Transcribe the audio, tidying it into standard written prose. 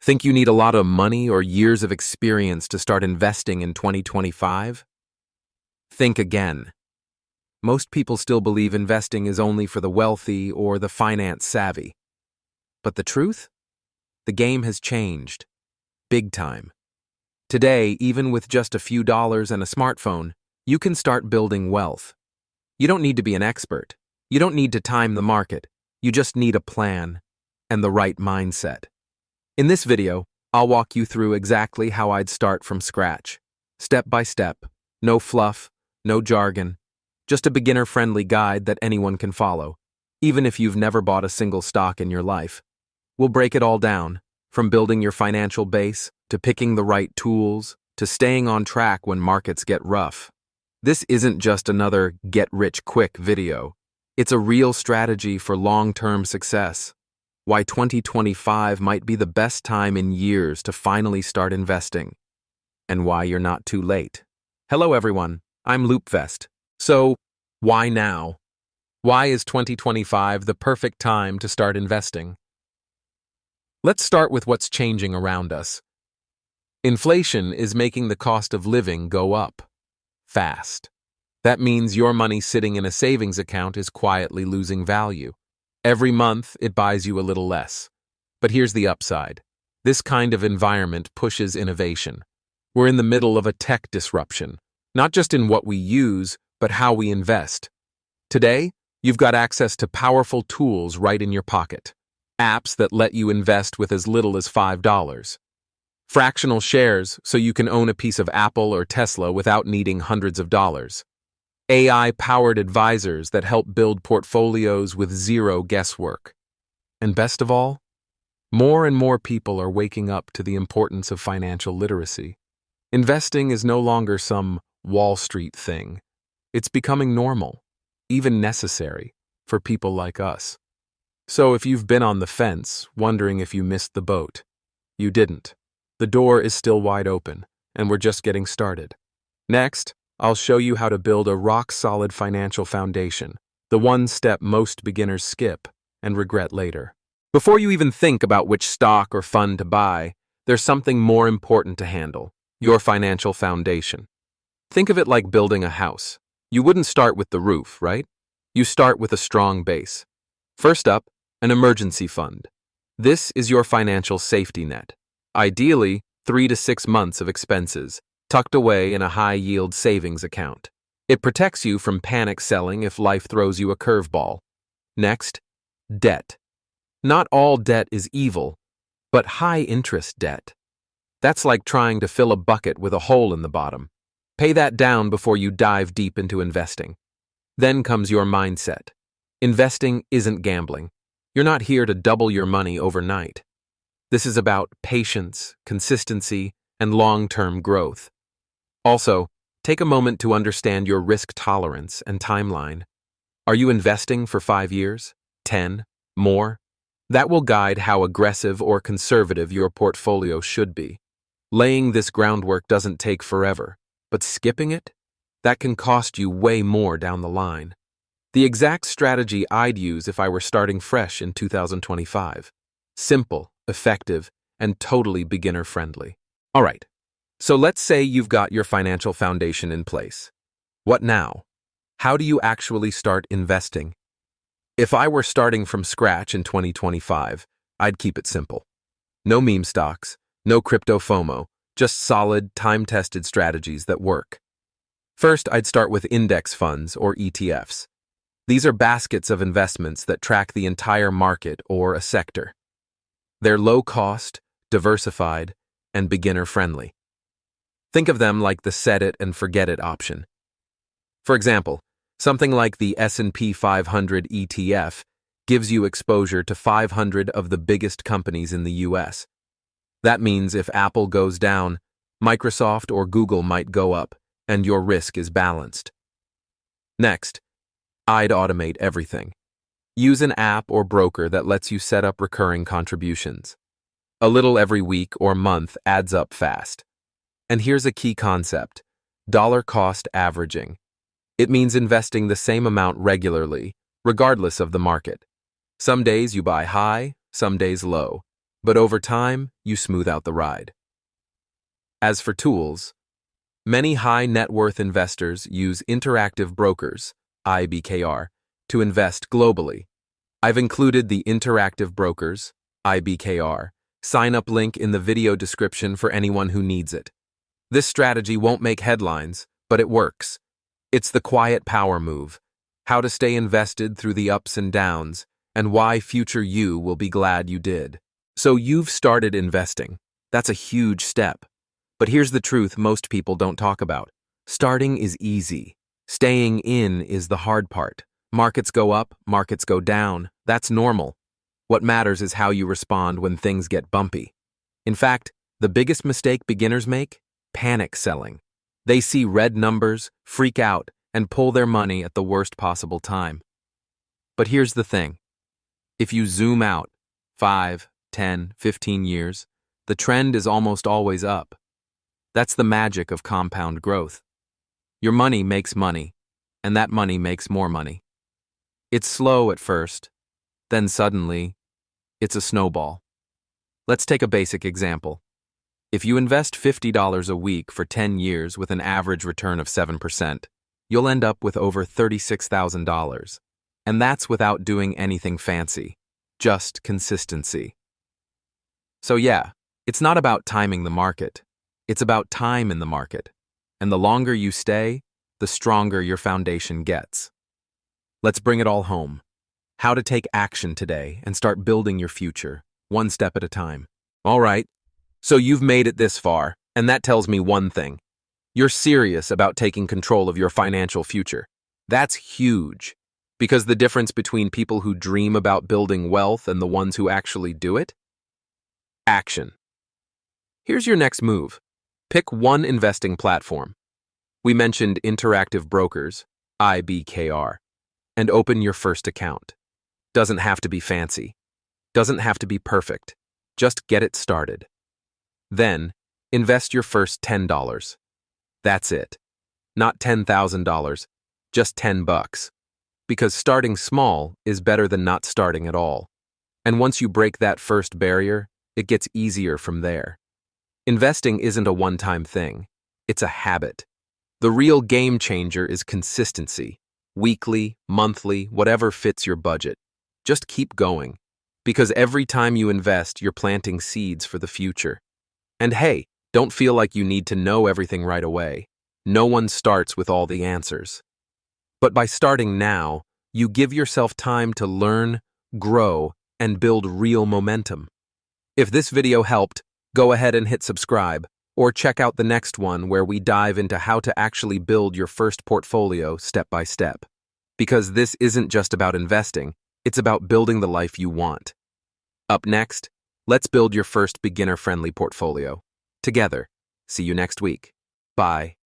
Think you need a lot of money or years of experience to start investing in 2025? Think again. Most people still believe investing is only for the wealthy or the finance savvy. But the truth? The game has changed. Big time. Today, even with just a few dollars and a smartphone, you can start building wealth. You don't need to be an expert. You don't need to time the market. You just need a plan and the right mindset. In this video, I'll walk you through exactly how I'd start from scratch. Step by step, no fluff, no jargon, just a beginner-friendly guide that anyone can follow, even if you've never bought a single stock in your life. We'll break it all down, from building your financial base, to picking the right tools, to staying on track when markets get rough. This isn't just another get-rich-quick video. It's a real strategy for long-term success. Why 2025 might be the best time in years to finally start investing. And why you're not too late. Hello everyone, I'm Loopvest. So, why now? Why is 2025 the perfect time to start investing? Let's start with what's changing around us. Inflation is making the cost of living go up fast. That means your money sitting in a savings account is quietly losing value. Every month, it buys you a little less. But here's the upside. This kind of environment pushes innovation. We're in the middle of a tech disruption, not just in what we use, but how we invest. Today, you've got access to powerful tools right in your pocket. Apps that let you invest with as little as $5. Fractional shares so you can own a piece of Apple or Tesla without needing hundreds of dollars. AI-powered advisors that help build portfolios with zero guesswork. And best of all, more and more people are waking up to the importance of financial literacy. Investing is no longer some Wall Street thing. It's becoming normal, even necessary, for people like us. So if you've been on the fence, wondering if you missed the boat, you didn't. The door is still wide open, and we're just getting started. Next, I'll show you how to build a rock-solid financial foundation, the one step most beginners skip and regret later. Before you even think about which stock or fund to buy, there's something more important to handle: your financial foundation. Think of it like building a house. You wouldn't start with the roof, right? You start with a strong base. First up, an emergency fund. This is your financial safety net. Ideally, 3 to 6 months of expenses, tucked away in a high-yield savings account. It protects you from panic selling if life throws you a curveball. Next, debt. Not all debt is evil, but high-interest debt. That's like trying to fill a bucket with a hole in the bottom. Pay that down before you dive deep into investing. Then comes your mindset. Investing isn't gambling. You're not here to double your money overnight. This is about patience, consistency, and long-term growth. Also, take a moment to understand your risk tolerance and timeline. Are you investing for 5 years? 10? More? That will guide how aggressive or conservative your portfolio should be. Laying this groundwork doesn't take forever, but skipping it? That can cost you way more down the line. The exact strategy I'd use if I were starting fresh in 2025. Simple, effective, and totally beginner-friendly. All right. So let's say you've got your financial foundation in place. What now? How do you actually start investing? If I were starting from scratch in 2025, I'd keep it simple. No meme stocks, no crypto FOMO, just solid, time-tested strategies that work. First, I'd start with index funds or ETFs. These are baskets of investments that track the entire market or a sector. They're low-cost, diversified, and beginner-friendly. Think of them like the set-it-and-forget-it option. For example, something like the S&P 500 ETF gives you exposure to 500 of the biggest companies in the US. That means if Apple goes down, Microsoft or Google might go up, and your risk is balanced. Next, I'd automate everything. Use an app or broker that lets you set up recurring contributions. A little every week or month adds up fast. And here's a key concept: dollar cost averaging. It means investing the same amount regularly, regardless of the market. Some days you buy high, some days low. but over time, you smooth out the ride. As for tools, many high net worth investors use interactive brokers, IBKR, to invest globally. I've included the Interactive Brokers, IBKR, sign-up link in the video description for anyone who needs it. This strategy won't make headlines, but it works. It's the quiet power move, how to stay invested through the ups and downs, and why future you will be glad you did. So you've started investing. That's a huge step. But here's the truth most people don't talk about. Starting is easy. Staying in is the hard part. Markets go up, markets go down. That's normal. What matters is how you respond when things get bumpy. In fact, the biggest mistake beginners make? Panic selling. They see red numbers, freak out, and pull their money at the worst possible time. But here's the thing. If you zoom out 5, 10, 15 years, the trend is almost always up. That's the magic of compound growth. Your money makes money, and that money makes more money. It's slow at first, then suddenly, it's a snowball. Let's take a basic example. If you invest $50 a week for 10 years with an average return of 7%, you'll end up with over $36,000. And that's without doing anything fancy, just consistency. So yeah, it's not about timing the market. It's about time in the market. And the longer you stay, the stronger your foundation gets. Let's bring it all home. How to take action today and start building your future, one step at a time. All right, so you've made it this far, and that tells me one thing. You're serious about taking control of your financial future. That's huge, because the difference between people who dream about building wealth and the ones who actually do it? Action. Here's your next move. Pick one investing platform. We mentioned Interactive Brokers, IBKR, and open your first account. Doesn't have to be fancy. Doesn't have to be perfect. Just get it started. Then, invest your first $10. That's it. Not $10,000, just $10. Because starting small is better than not starting at all. And once you break that first barrier, it gets easier from there. Investing isn't a one-time thing. It's a habit. The real game changer is consistency. Weekly, monthly, whatever fits your budget. Just keep going. Because every time you invest, you're planting seeds for the future. And hey, don't feel like you need to know everything right away. No one starts with all the answers. But by starting now, you give yourself time to learn, grow, and build real momentum. If this video helped, go ahead and hit subscribe, or check out the next one where we dive into how to actually build your first portfolio step by step. Because this isn't just about investing, it's about building the life you want. Up next, let's build your first beginner-friendly portfolio. Together. See you next week. Bye.